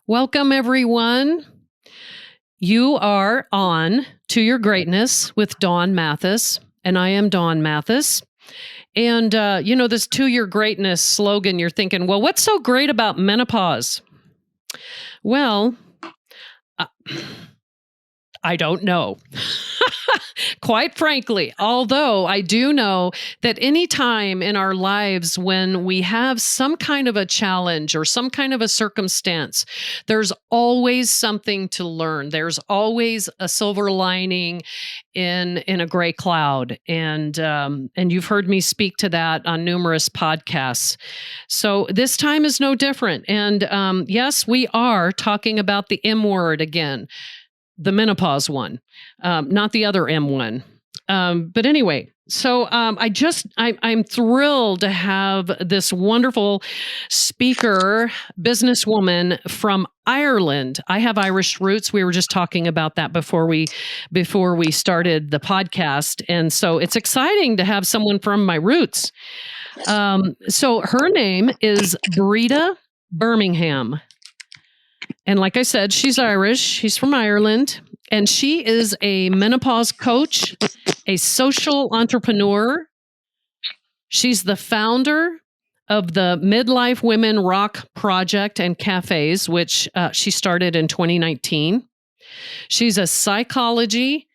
Welcome, everyone. You are on To Your Greatness with Dawn Mathis, and I am Dawn Mathis. And, this To Your Greatness slogan, you're thinking, well, what's so great about menopause? Well, I don't know. Quite frankly, although I do know that any time in our lives when we have some kind of a challenge or some kind of a circumstance, there's always something to learn. There's always a silver lining in a gray cloud, and you've heard me speak to that on numerous podcasts. So this time is no different. And yes, we are talking about the M word again. The menopause one, not the other M one. But anyway, so I'm thrilled to have this wonderful speaker, businesswoman from Ireland. I have Irish roots. We were just talking about that before we started the podcast, and so it's exciting to have someone from my roots. So her name is Breeda Bermingham. And like I said, she's Irish. She's from Ireland. And she is a menopause coach, a social entrepreneur. She's the founder of the Midlife Women Rock Project and Cafes, which she started in 2019. She's a psychology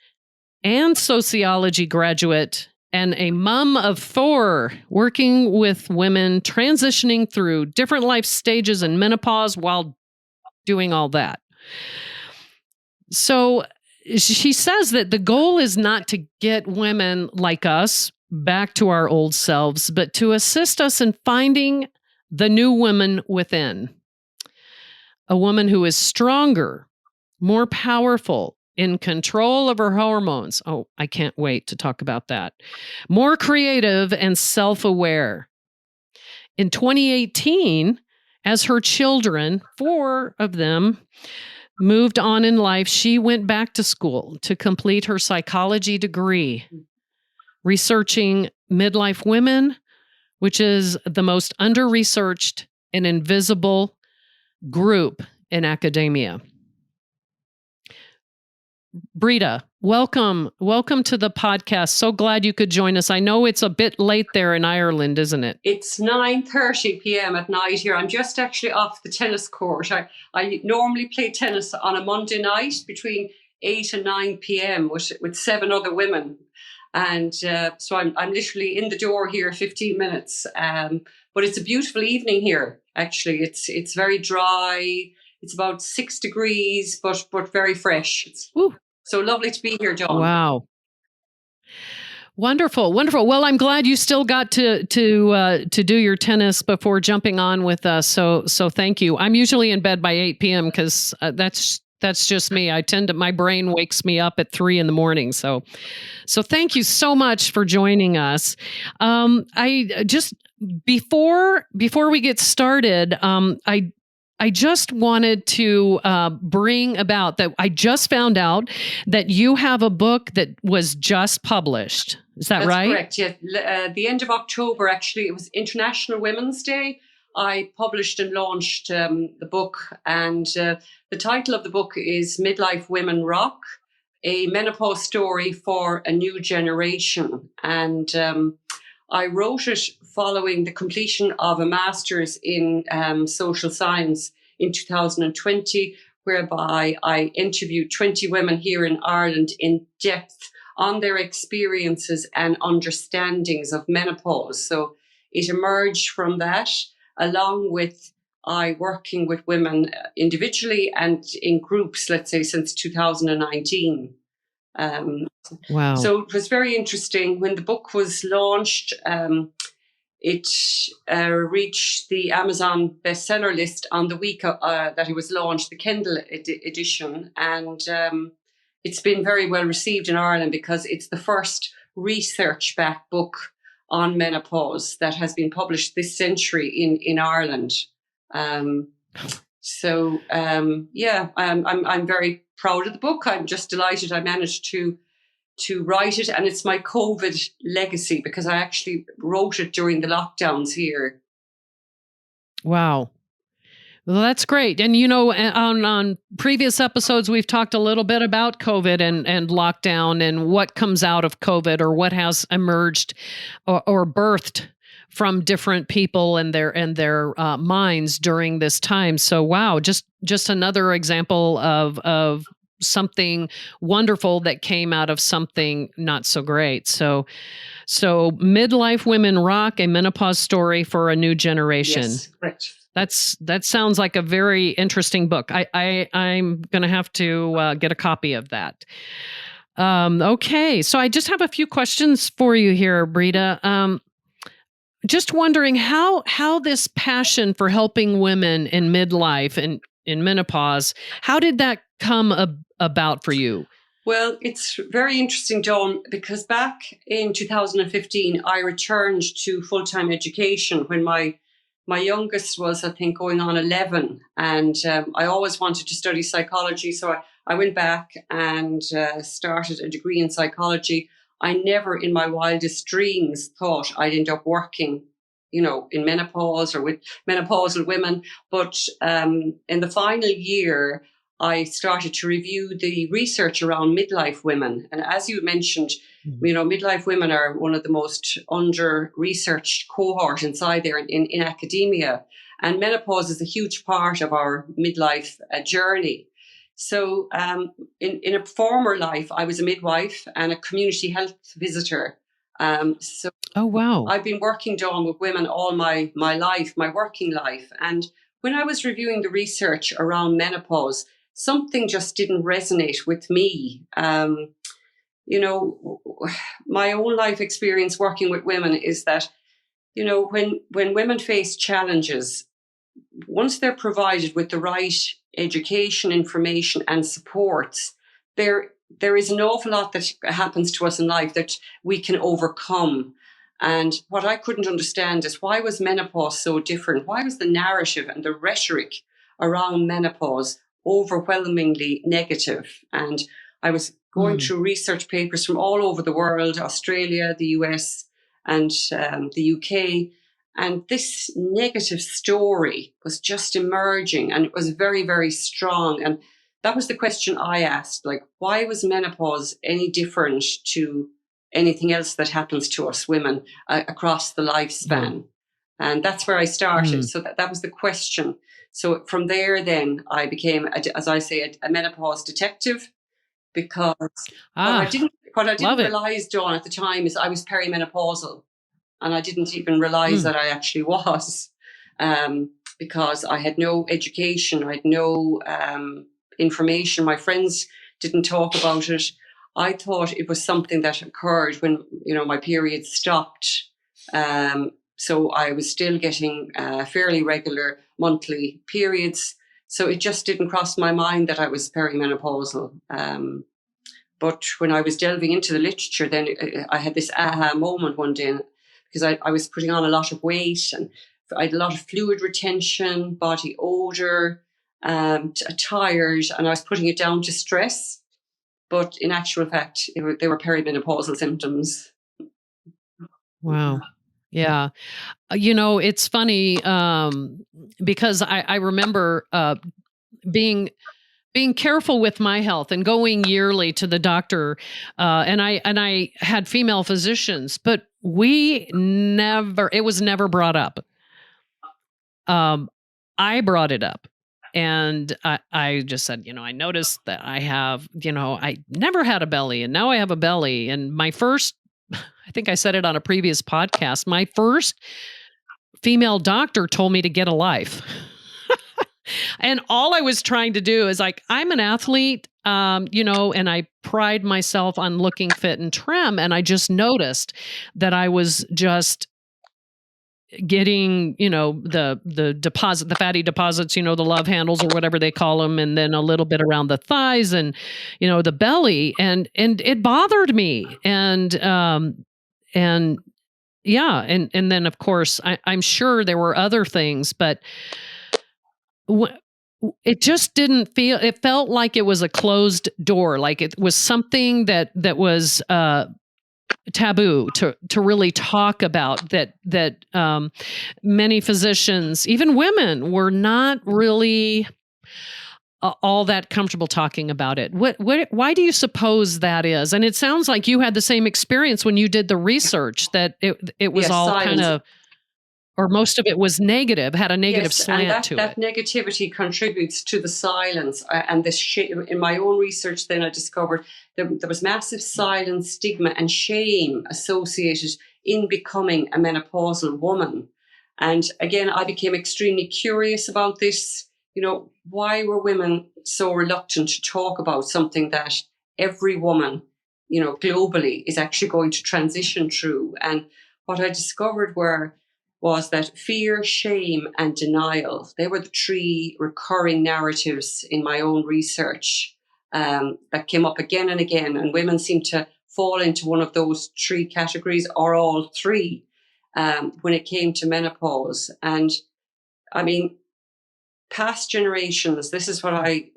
and sociology graduate and a mom of 4, working with women transitioning through different life stages in menopause while doing all that. So she says that the goal is not to get women like us back to our old selves, but to assist us in finding the new woman within. A woman who is stronger, more powerful, in control of her hormones. Oh, I can't wait to talk about that. More creative and self-aware. In 2018, as her children, 4 of them, moved on in life, she went back to school to complete her psychology degree, researching midlife women, which is the most under-researched and invisible group in academia. Breeda, welcome to the podcast. So glad you could join us. I know it's a bit late there in Ireland, isn't it? It's 9:30 p.m. at night here. I'm just actually off the tennis court. I normally play tennis on a Monday night between 8 and 9 p.m. with 7 other women. And so I'm literally in the door here 15 minutes. But it's a beautiful evening here, actually. It's very dry. It's about 6 degrees, but very fresh. So lovely to be here, Dawn. Wow. Wonderful. Well, I'm glad you still got to do your tennis before jumping on with us. So thank you. I'm usually in bed by 8 p.m. because that's just me. My brain wakes me up at 3 a.m. So thank you so much for joining us. I just before we get started, I just wanted to bring about that I just found out that you have a book that was just published. Is that right? That's correct, yeah. The end of October, actually, it was International Women's Day. I published and launched the book, and the title of the book is Midlife Women Rock, a menopause story for a new generation. And I wrote it following the completion of a master's in social science in 2020, whereby I interviewed 20 women here in Ireland in depth on their experiences and understandings of menopause. So it emerged from that, along with I working with women individually and in groups, let's say, since 2019. Wow. So it was very interesting. When the book was launched, it reached the Amazon bestseller list on the week that it was launched, the Kindle edition. And it's been very well received in Ireland because it's the first research-backed book on menopause that has been published this century in Ireland. I'm very proud of the book. I'm just delighted I managed to write it, and it's my COVID legacy because I actually wrote it during the lockdowns here. Wow. Well, that's great. And on previous episodes, we've talked a little bit about COVID and lockdown and what comes out of COVID or what has emerged or birthed from different people and their minds during this time. So, wow, just another example of something wonderful that came out of something not so great. So Midlife Women Rock, a menopause story for a new generation. Yes, correct. That sounds like a very interesting book. I'm going to have to get a copy of that. Okay, so I just have a few questions for you here, Breeda. Just wondering how this passion for helping women in midlife and in menopause, how did that come about for you? Well, it's very interesting, Dawn, because back in 2015, I returned to full-time education when my youngest was, I think, going on 11. And I always wanted to study psychology. So I went back and started a degree in psychology. I never in my wildest dreams thought I'd end up working, in menopause or with menopausal women. But in the final year, I started to review the research around midlife women. And as you mentioned, midlife women are one of the most under-researched cohort inside there in academia. And menopause is a huge part of our midlife journey. So in a former life, I was a midwife and a community health visitor. So Oh, wow. I've been working, Dawn, with women all my life, my working life. And when I was reviewing the research around menopause, something just didn't resonate with me. My own life experience working with women is that, when women face challenges, once they're provided with the right education, information, and supports, there is an awful lot that happens to us in life that we can overcome. And what I couldn't understand is, why was menopause so different? Why was the narrative and the rhetoric around menopause overwhelmingly negative? And I was going through research papers from all over the world, Australia, the US, and the UK. And this negative story was just emerging, and it was very, very strong. And that was the question I asked, like, why was menopause any different to anything else that happens to us women across the lifespan? And that's where I started. So that was the question. So from there, then I became, as I say, a menopause detective, because what I didn't realize, Dawn, at the time is I was perimenopausal. And I didn't even realize that I actually was, because I had no education. I had no information. My friends didn't talk about it. I thought it was something that occurred when, my period stopped. So I was still getting fairly regular monthly periods. So it just didn't cross my mind that I was perimenopausal. But when I was delving into the literature, then I had this aha moment one day, because I was putting on a lot of weight and I had a lot of fluid retention, body odor, tired, and I was putting it down to stress. But in actual fact, they were perimenopausal symptoms. Wow. Yeah. It's funny because I remember being careful with my health and going yearly to the doctor, and I had female physicians, but it was never brought up. I brought it up, and I just said, I noticed that I have, I never had a belly, and now I have a belly. And my first, I think I said it on a previous podcast, my first female doctor told me to get a life. And all I was trying to do is, like, I'm an athlete, and I pride myself on looking fit and trim. And I just noticed that I was just getting, the fatty deposits, the love handles or whatever they call them. And then a little bit around the thighs and, the belly. And it bothered me. And yeah. And then of course I'm sure there were other things, but it just didn't feel, it felt like it was a closed door. Like it was something that was, taboo to really talk about that many physicians, even women, were not really all that comfortable talking about it. Why do you suppose that is? And it sounds like you had the same experience when you did the research, that it was Yes, all kind silence. of, or most of it was negative, had a negative Yes, and slant to that it. negativity contributes to the silence and this shame. In my own research, then I discovered there was massive silence, stigma, and shame associated in becoming a menopausal woman. And again, I became extremely curious about this. Why were women so reluctant to talk about something that every woman, globally is actually going to transition through? And what I discovered was that fear, shame, and denial, they were the three recurring narratives in my own research that came up again and again. And women seem to fall into one of those three categories, or all three, when it came to menopause. And I mean, past generations, this is what I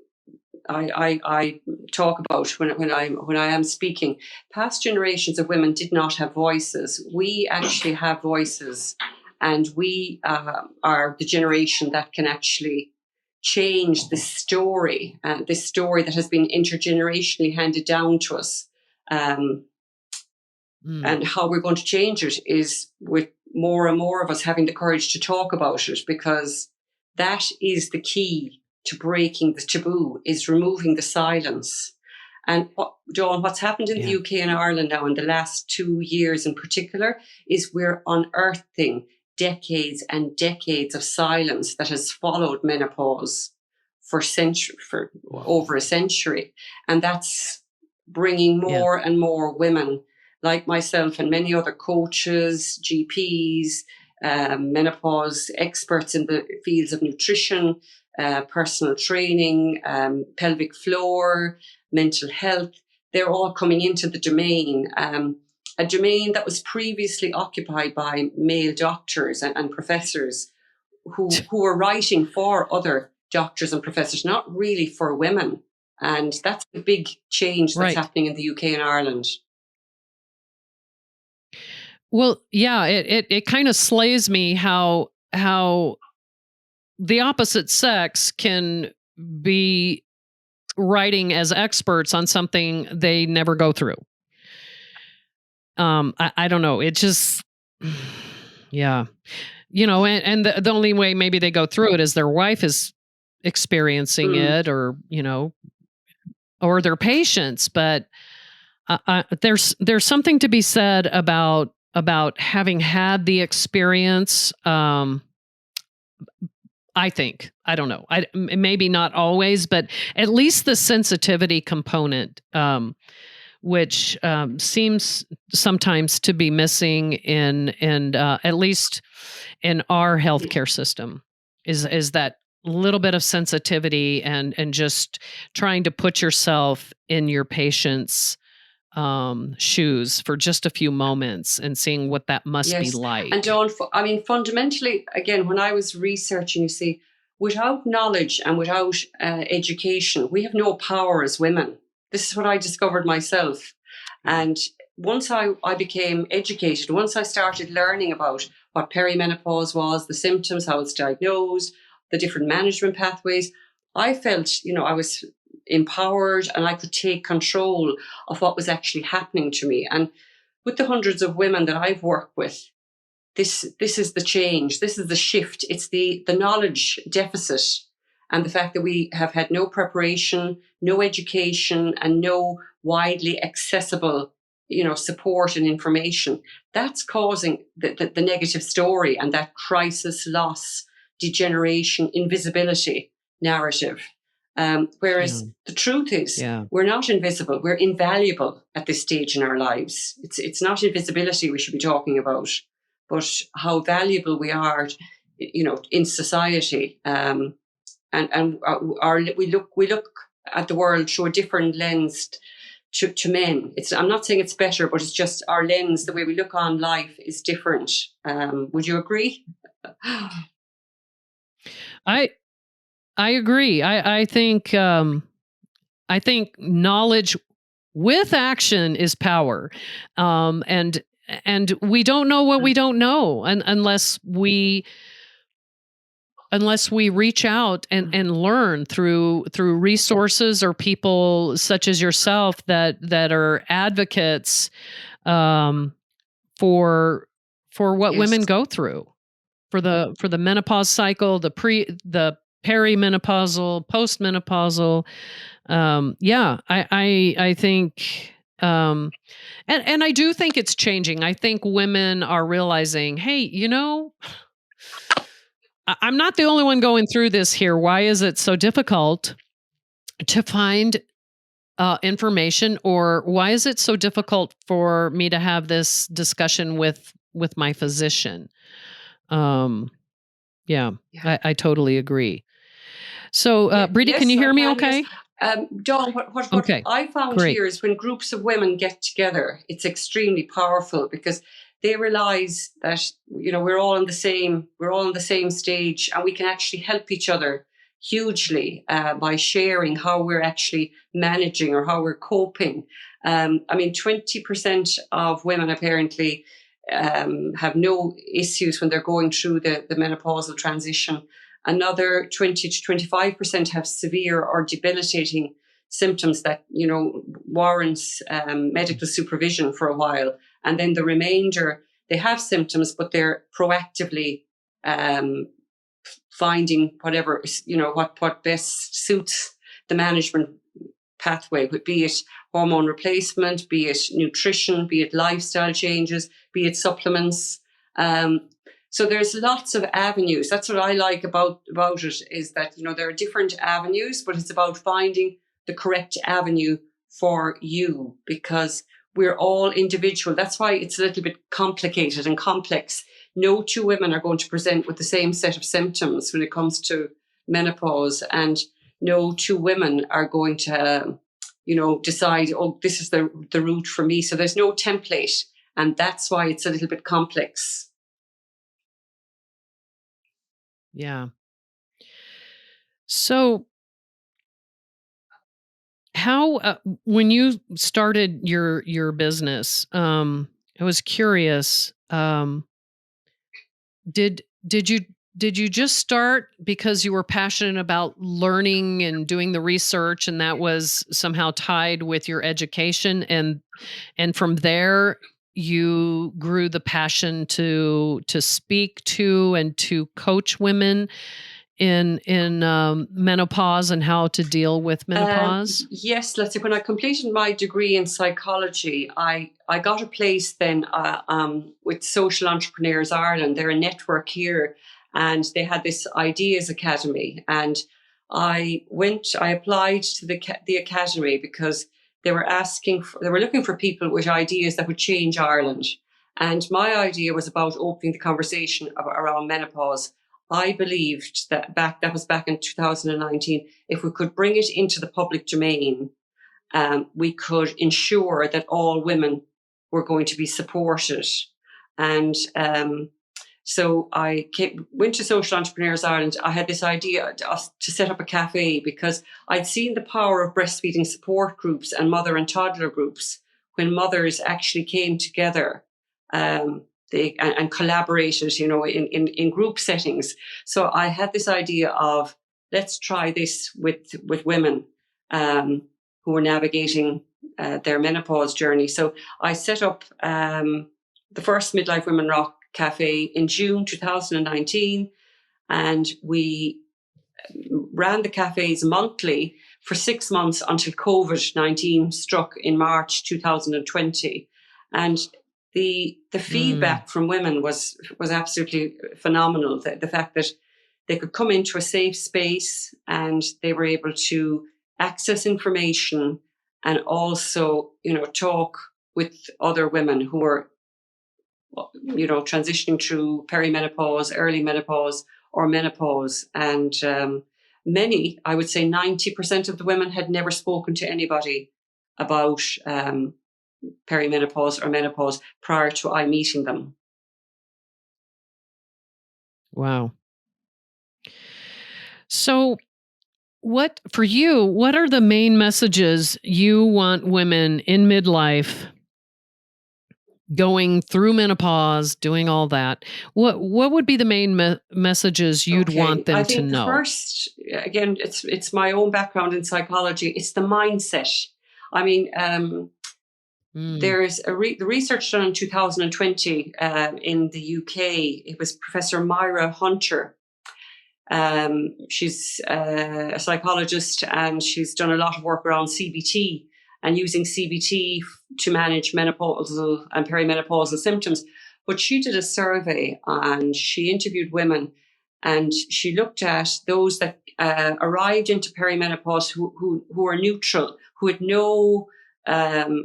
talk about when I am speaking. Past generations of women did not have voices. We actually have voices, and we are the generation that can actually change this story that has been intergenerationally handed down to us. And how we're going to change it is with more and more of us having the courage to talk about it, because that is the key to breaking the taboo, is removing the silence. And Dawn, what's happened in the UK and Ireland now in the last 2 years in particular is we're unearthing decades and decades of silence that has followed menopause for over a century. And that's bringing more and more women like myself and many other coaches, GPs, menopause experts in the fields of nutrition, personal training, pelvic floor, mental health. They're all coming into the domain, a domain that was previously occupied by male doctors and professors who were writing for other doctors and professors, not really for women. And that's a big change that's happening in the UK and Ireland. Well, yeah, it kind of slays me how the opposite sex can be writing as experts on something they never go through. I don't know. It just, yeah, and the only way maybe they go through it is their wife is experiencing it, or or their patients. But there's something to be said about having had the experience. I think, I don't know, maybe not always, but at least the sensitivity component, which seems sometimes to be missing in at least in our healthcare system, is that little bit of sensitivity, and just trying to put yourself in your patient's shoes for just a few moments and seeing what that must be like. And Dawn, I mean, fundamentally, again, when I was researching, you see, without knowledge and without education, we have no power as women. This is what I discovered myself. And once I became educated, once I started learning about what perimenopause was, the symptoms, how it's diagnosed, the different management pathways, I felt, I was empowered and I could take control of what was actually happening to me. And with the hundreds of women that I've worked with, this is the change. This is the shift. It's the knowledge deficit, and the fact that we have had no preparation, no education, and no widely accessible, support and information. That's causing the negative story and that crisis, loss, degeneration, invisibility narrative. Whereas the truth is, we're not invisible. We're invaluable at this stage in our lives. It's not invisibility we should be talking about, but how valuable we are, in society. And we look at the world through a different lens to men. I'm not saying it's better, but it's just our lens, the way we look on life is different. Would you agree? I agree. I think knowledge with action is power. And we don't know what we don't know unless we reach out and learn through resources or people such as yourself that are advocates for what Yes. women go through, for the menopause cycle, the perimenopausal, postmenopausal. I think, and I do think it's changing. I think women are realizing, hey, I'm not the only one going through this here. Why is it so difficult to find information, or why is it so difficult for me to have this discussion with my physician? Yeah, Yeah. I totally agree. So, Breeda, can Yes, you I hear me can. Yes. okay? Dawn, what Okay, I found great. here is when groups of women get together, it's extremely powerful because they realize that we're all on the same stage, and we can actually help each other hugely by sharing how we're actually managing or how we're coping. 20% of women apparently have no issues when they're going through the menopausal transition. Another 20 to 25% have severe or debilitating symptoms that warrants medical supervision for a while, and then the remainder, they have symptoms, but they're proactively finding whatever what best suits the management pathway, be it hormone replacement, be it nutrition, be it lifestyle changes, be it supplements. So there's lots of avenues. That's what I like about it, is that there are different avenues, but it's about finding the correct avenue for you, because we're all individual. That's why it's a little bit complicated and complex. No two women are going to present with the same set of symptoms when it comes to menopause, and no two women are going to decide, oh, this is the route for me. So there's no template, and that's why it's a little bit complex. Yeah. So, how when you started your business, I was curious. Did you just start because you were passionate about learning and doing the research, and that was somehow tied with your education, and from there you grew the passion to speak to and to coach women in menopause and how to deal with menopause? Yes, let's say when I completed my degree in psychology, I got a place then with Social Entrepreneurs Ireland. They're a network here, and they had this Ideas Academy, and I applied to the academy because they were looking for people with ideas that would change Ireland. And my idea was about opening the conversation around menopause. I believed that was back in 2019, if we could bring it into the public domain, we could ensure that all women were going to be supported. And so I went to Social Entrepreneurs Ireland. I had this idea to set up a cafe because I'd seen the power of breastfeeding support groups and mother and toddler groups when mothers actually came together. And collaborated, in group settings. So I had this idea of, let's try this with women who were navigating their menopause journey. So I set up the first Midlife Women Rock Cafe in June 2019, and we ran the cafes monthly for 6 months until COVID-19 struck in March 2020. And the feedback from women was absolutely phenomenal. The fact that they could come into a safe space and they were able to access information and also, talk with other women who were, transitioning through perimenopause, early menopause, or menopause. And many, I would say 90% of the women had never spoken to anybody about perimenopause or menopause prior to I meeting them. Wow. So What for you, what are the main messages you want women in midlife going through menopause, doing all that? What would be the main messages you'd want Okay, I them to think the know? first, again, it's my own background in psychology. It's the mindset. I mean, Mm, there's the research done in 2020 in the UK. It was Professor Myra Hunter. She's a psychologist, and she's done a lot of work around CBT and using CBT to manage menopausal and perimenopausal symptoms. But she did a survey and she interviewed women, and she looked at those that arrived into perimenopause who are neutral, who had no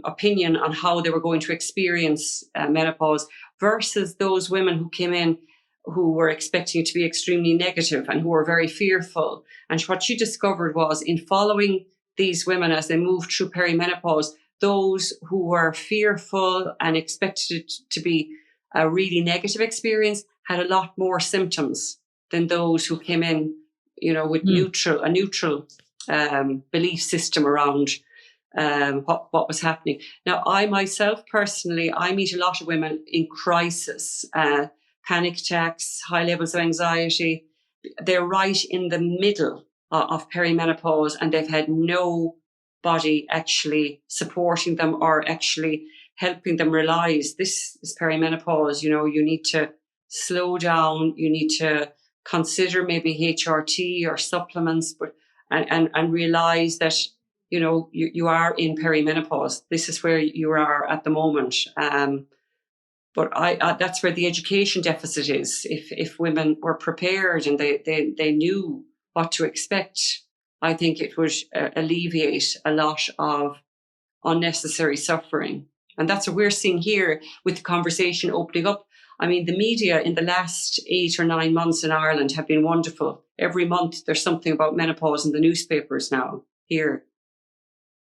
opinion on how they were going to experience menopause, versus those women who came in who were expecting it to be extremely negative and who were very fearful. And what she discovered was, in following these women as they moved through perimenopause, those who were fearful and expected it to be a really negative experience had a lot more symptoms than those who came in, with mm, a neutral belief system around what was happening. Now, I myself personally, I meet a lot of women in crisis, panic attacks, high levels of anxiety. They're right in the middle of perimenopause, and they've had nobody actually supporting them or actually helping them realize this is perimenopause. You need to slow down. You need to consider maybe HRT or supplements, but and realize that you are in perimenopause. This is where you are at the moment. But that's where the education deficit is. If women were prepared and they knew what to expect, I think it would alleviate a lot of unnecessary suffering. And that's what we're seeing here with the conversation opening up. I mean, the media in the last 8 or 9 months in Ireland have been wonderful. Every month there's something about menopause in the newspapers now here.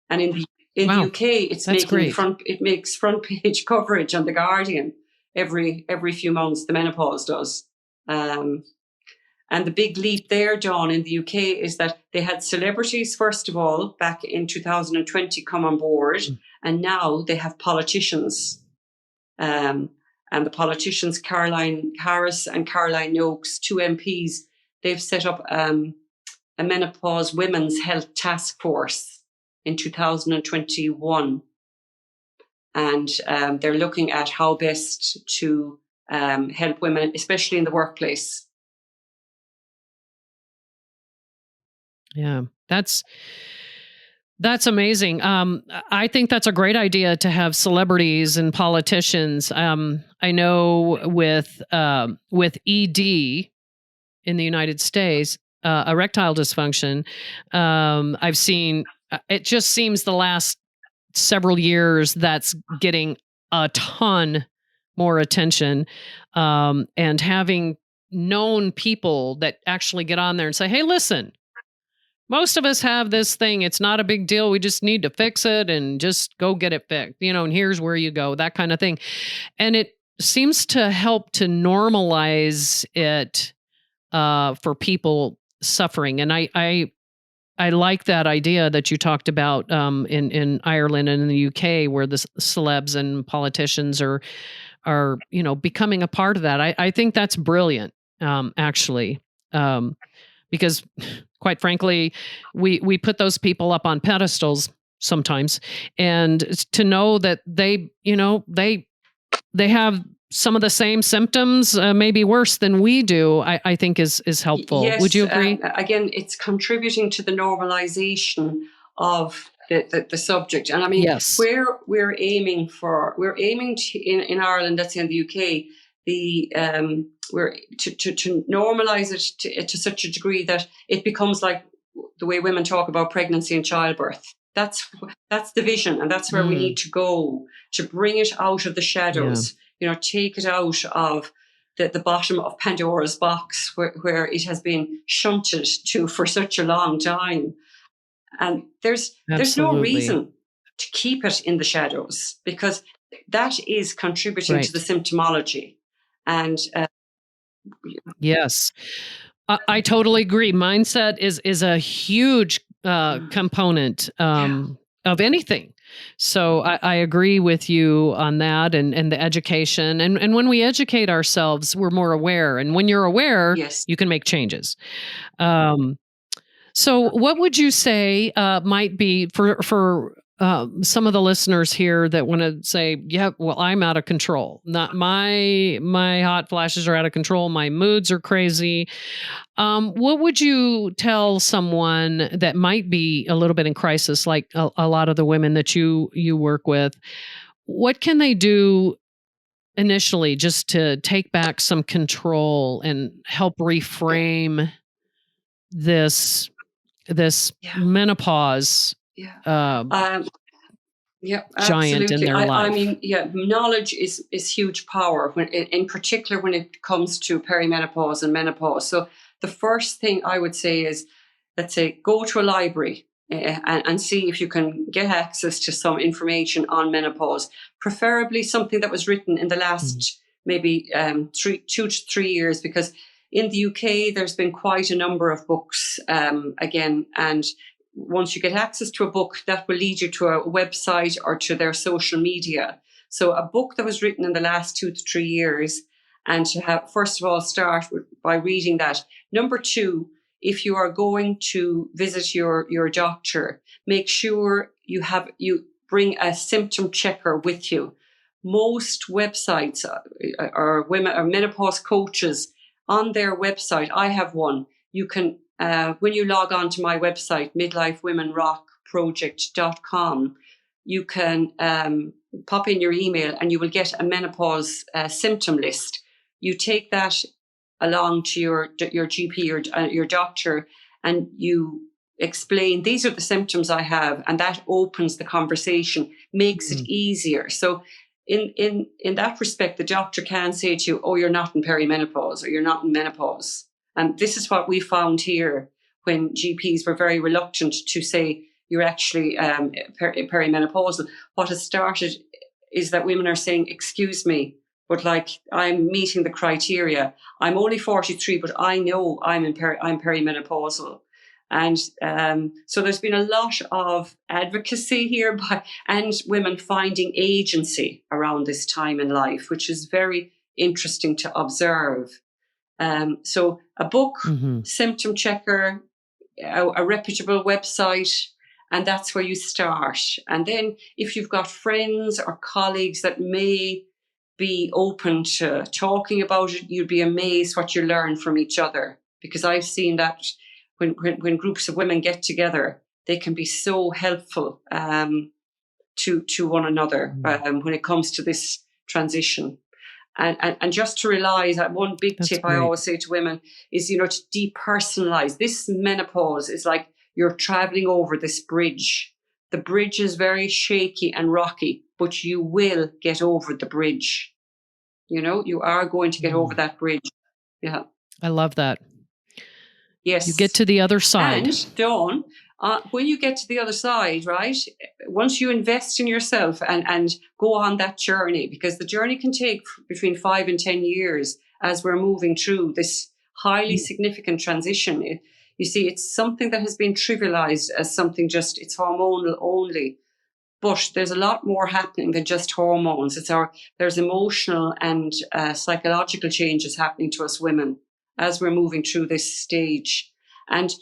And in the wow, UK, that's great. it makes front page coverage on the Guardian every few months. The menopause does. And the big leap there, Dawn, in the UK is that they had celebrities, first of all, back in 2020 come on board, Mm, and now they have politicians. And the politicians, Caroline Harris and Caroline Noakes, two MPs, they've set up a menopause women's health task force in 2021. And they're looking at how best to help women, especially in the workplace. yeah, that's amazing. I think that's a great idea to have celebrities and politicians. I know with ED in the United States, erectile dysfunction. I've seen. It just seems the last several years that's getting a ton more attention, and having known people that actually get on there and say, "Hey, listen, most of us have this thing. It's not a big deal. We just need to fix it and just go get it fixed, and here's where you go," that kind of thing. And it seems to help to normalize it for people suffering. And I like that idea that you talked about in Ireland and in the UK, where the celebs and politicians are becoming a part of that. I think that's brilliant, actually, because quite frankly, we put those people up on pedestals sometimes, and to know that they have some of the same symptoms, maybe worse than we do, I think is helpful. Would you Yes, agree? again, it's contributing to the normalization of the subject. And I mean, Yes. where we're aiming to, in Ireland, that's in the UK, we're to normalize it to such a degree that it becomes like the way women talk about pregnancy and childbirth. That's the vision, and that's where we Mm, need to go to bring it out of the yeah. shadows. Take it out of the bottom of Pandora's box where it has been shunted to for such a long time. And there's no Absolutely. reason to keep it in the shadows, because that is contributing to the Right. symptomology. And Yes. I totally agree. Mindset is a huge component of anything. So I agree with you on that, and the education. And when we educate ourselves, we're more aware. And when you're aware, Yes. you can make changes. Um, so, what would you say might be for some of the listeners here that want to say, "Yeah, well, I'm out of control. Not my hot flashes are out of control. My moods are crazy." What would you tell someone that might be a little bit in crisis, like a lot of the women that you work with? What can they do initially just to take back some control and help Yeah. reframe this Yeah. menopause Yeah. uh, Um, Yeah, giant in absolutely. their I life? mean, yeah, knowledge is huge power when, in particular, when it comes to perimenopause and menopause. So the first thing I would say is, let's say, go to a library and see if you can get access to some information on menopause, preferably something that was written in the Mhm. last maybe 2 to 3 years, because in the UK there's been quite a number of books again, and once you get access to a book, that will lead you to a website or to their social media. So a book that was written in the last 2 to 3 years, and to have, first of all, start by reading that. Number two, if you are going to visit your doctor, make sure you bring a symptom checker with you. Most websites or women or menopause coaches on their website, I have one. You can when you log on to my website, midlifewomenrockproject.com, you can pop in your email and you will get a menopause symptom list. You take that along to your GP or your doctor, and you explain, these are the symptoms I have, and that opens the conversation, makes it Mhm. easier. So in that respect, the doctor can say to you, oh, you're not in perimenopause or you're not in menopause. And this is what we found here when GPs were very reluctant to say you're actually perimenopausal. What has started is that women are saying, excuse me, but like, I'm meeting the criteria. I'm only 43, but I know I'm perimenopausal. And so there's been a lot of advocacy here and women finding agency around this time in life, which is very interesting to observe. So a book, Mhm. symptom checker, a reputable website, and that's where you start. And then if you've got friends or colleagues that may be open to talking about it, you'd be amazed what you learn from each other. Because I've seen that when groups of women get together, they can be so helpful to one another Mhm. when it comes to this transition. And just to realize that one big That's tip I great. always say to women is, to depersonalize. This menopause is like you're traveling over this bridge. The bridge is very shaky and rocky, but you will get over the bridge. You are going to get over Mm. that bridge. Yeah. I love that. You get Yes. to the other side. And Dawn, when you get to the other side, right? Once you invest in yourself and go on that journey, because the journey can take between 5 and 10 years as we're moving through this highly Mm. significant transition. You see, it's something that has been trivialized as something just, it's hormonal only. But there's a lot more happening than just hormones. There's emotional and psychological changes happening to us women as we're moving through this stage. And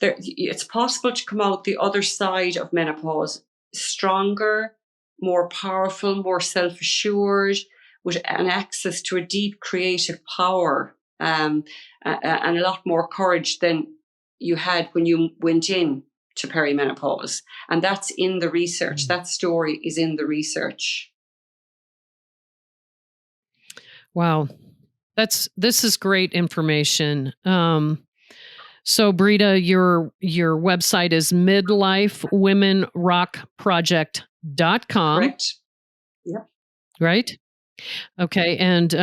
it's possible to come out the other side of menopause stronger, more powerful, more self-assured, with an access to a deep creative power, and a lot more courage than you had when you went in to perimenopause. And that's in the research. Mm. That story is in the research. Wow. This is great information. So Breeda, your website is midlifewomenrockproject.com, Correct? Yeah. right? Okay. And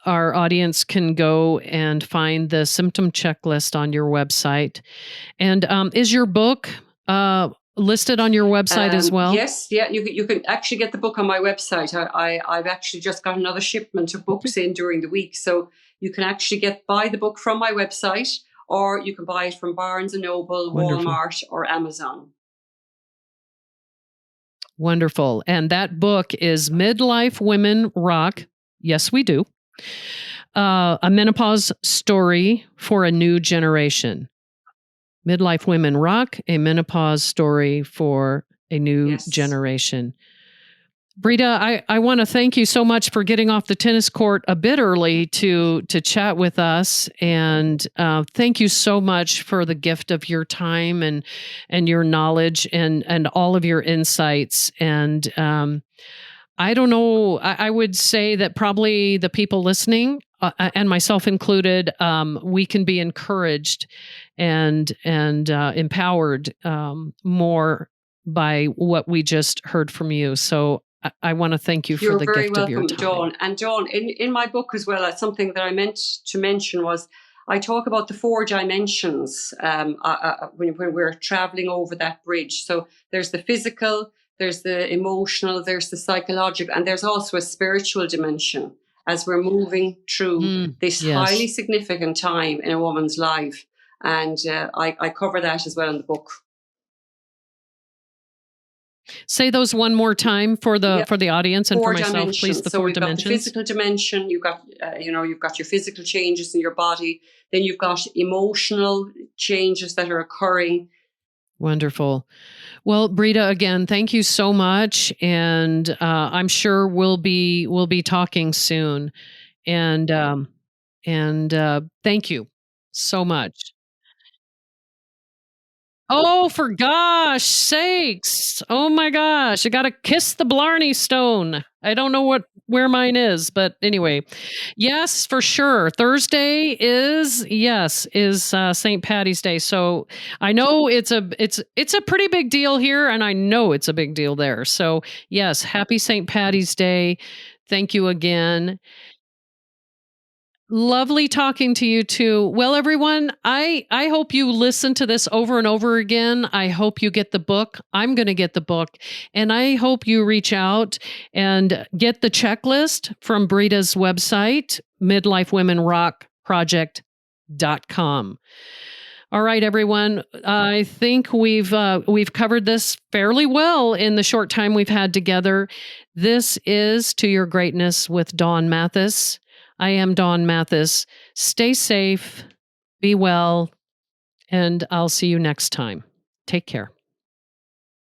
our audience can go and find the symptom checklist on your website. And is your book listed on your website as well? Yes, yeah, you can actually get the book on my website. I've actually just got another shipment of Okay. books in during the week, so You can actually buy the book from my website, or you can buy it from Barnes & Noble, Wonderful. Walmart, or Amazon. Wonderful. And that book is Midlife Women Rock. Yes, we do. A menopause story for a new generation. Midlife Women Rock, a menopause story for a new generation. Breeda, I want to thank you so much for getting off the tennis court a bit early to chat with us, and thank you so much for the gift of your time and your knowledge and all of your insights. And I don't know. I would say that probably the people listening, and myself included, we can be encouraged and empowered more by what we just heard from you. So I want to thank you for the gift of your time. You're very welcome, Dawn. And Dawn, in my book as well, something that I meant to mention was I talk about the 4 dimensions when we're traveling over that bridge. So there's the physical, there's the emotional, there's the psychological, and there's also a spiritual dimension as we're moving through this highly significant time in a woman's life. And I cover that as well in the book. Say those one more time for the audience and for myself, please. The 4 dimensions. Got the physical dimension. You've got you've got your physical changes in your body. Then you've got emotional changes that are occurring. Wonderful. Well, Breeda, again, thank you so much, and I'm sure we'll be talking soon. And thank you so much. Oh, for gosh sakes. Oh my gosh. I got to kiss the Blarney Stone. I don't know where mine is, but anyway. Yes, for sure. Thursday is St. Patty's Day. So I know it's a pretty big deal here, and I know it's a big deal there. So yes, happy St. Patty's Day. Thank you again. Lovely talking to you too. Well, everyone, I hope you listen to this over and over again. I hope you get the book. I'm going to get the book. And I hope you reach out and get the checklist from Breeda's website, midlifewomenrockproject.com. All right, everyone. I think we've covered this fairly well in the short time we've had together. This is To Your Greatness with Dawn Mathis. I am Dawn Mathis. Stay safe, be well, and I'll see you next time. Take care.